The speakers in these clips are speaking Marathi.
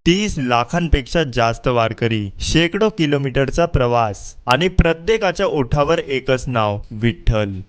30 लाखांपेक्षा जास्त वारकरी, शेकडो किलोमीटरचा प्रवास आणि प्रत्येकाच्या ओठावर एकच नाव, विठ्ठल.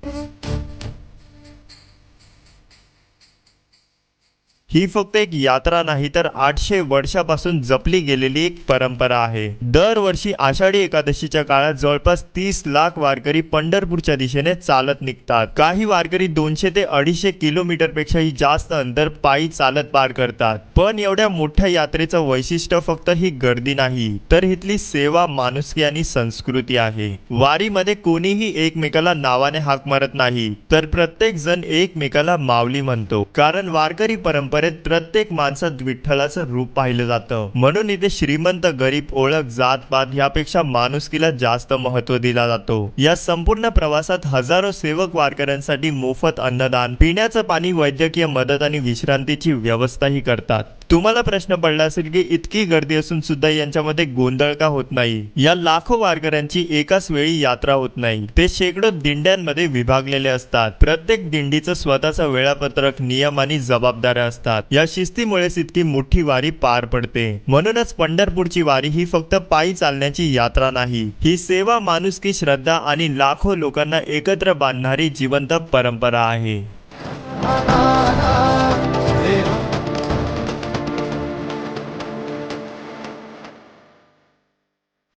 ही फक्त एक यात्रा नाही तर 800 वर्षापासून जपली गेलेली एक परंपरा आहे. दरवर्षी आषाढी एकादशीच्या काळात जवळपास 30 लाख वारकरी पंढरपूरच्या दिशेने चालत निघतात. काही वारकरी 200 ते 250 किलोमीटर पेक्षाही जास्त अंतर पायी चालत पार करतात. पण एवढ्या मोठ्या यात्रेचं वैशिष्ट्य फक्त ही गर्दी नाही, तर इथली सेवा, माणुसकी आणि संस्कृती आहे. वारीमध्ये कोणीही एकमेकाला नावाने हाक मारत नाही, तर प्रत्येक जण एकमेकाला माऊली म्हणतो. कारण वारकरी परंपरेत प्रत्येक माणसात विठ्ठलाचं रूप पाहिलं जातं. म्हणून इथे श्रीमंत, गरीब, ओळख, जात पात यापेक्षा माणुसकीला जास्त महत्त्व दिला जातो. या संपूर्ण प्रवासात हजारो सेवक वारकऱ्यांसाठी मोफत अन्नदान, पिण्याचं पाणी, वैद्यकीय मदत आणि विश्रांतीची व्यवस्थाही करतात. तुम्हाला प्रश्न पडला असेल की इतकी गर्दी असून सुद्धा यांच्यामध्ये गोंधळ का होत नाही? या लाखो वारकऱ्यांची एकाच वेळी यात्रा होत नाही. ते शेकडो दिंड्यांमध्ये विभागलेले असतात. प्रत्येक दिंडीचं स्वतःचं वेळापत्रक, नियम आणि जबाबदाऱ्या असतात. या शिस्तीमुळेच इतकी मोठी वारी पार पडते. म्हणूनच पंढरपूरची वारी ही फक्त पायी चालण्याची यात्रा नाही, ही सेवा, माणुसकी, श्रद्धा आणि लाखो लोकांना एकत्र बांधणारी जिवंत परंपरा आहे.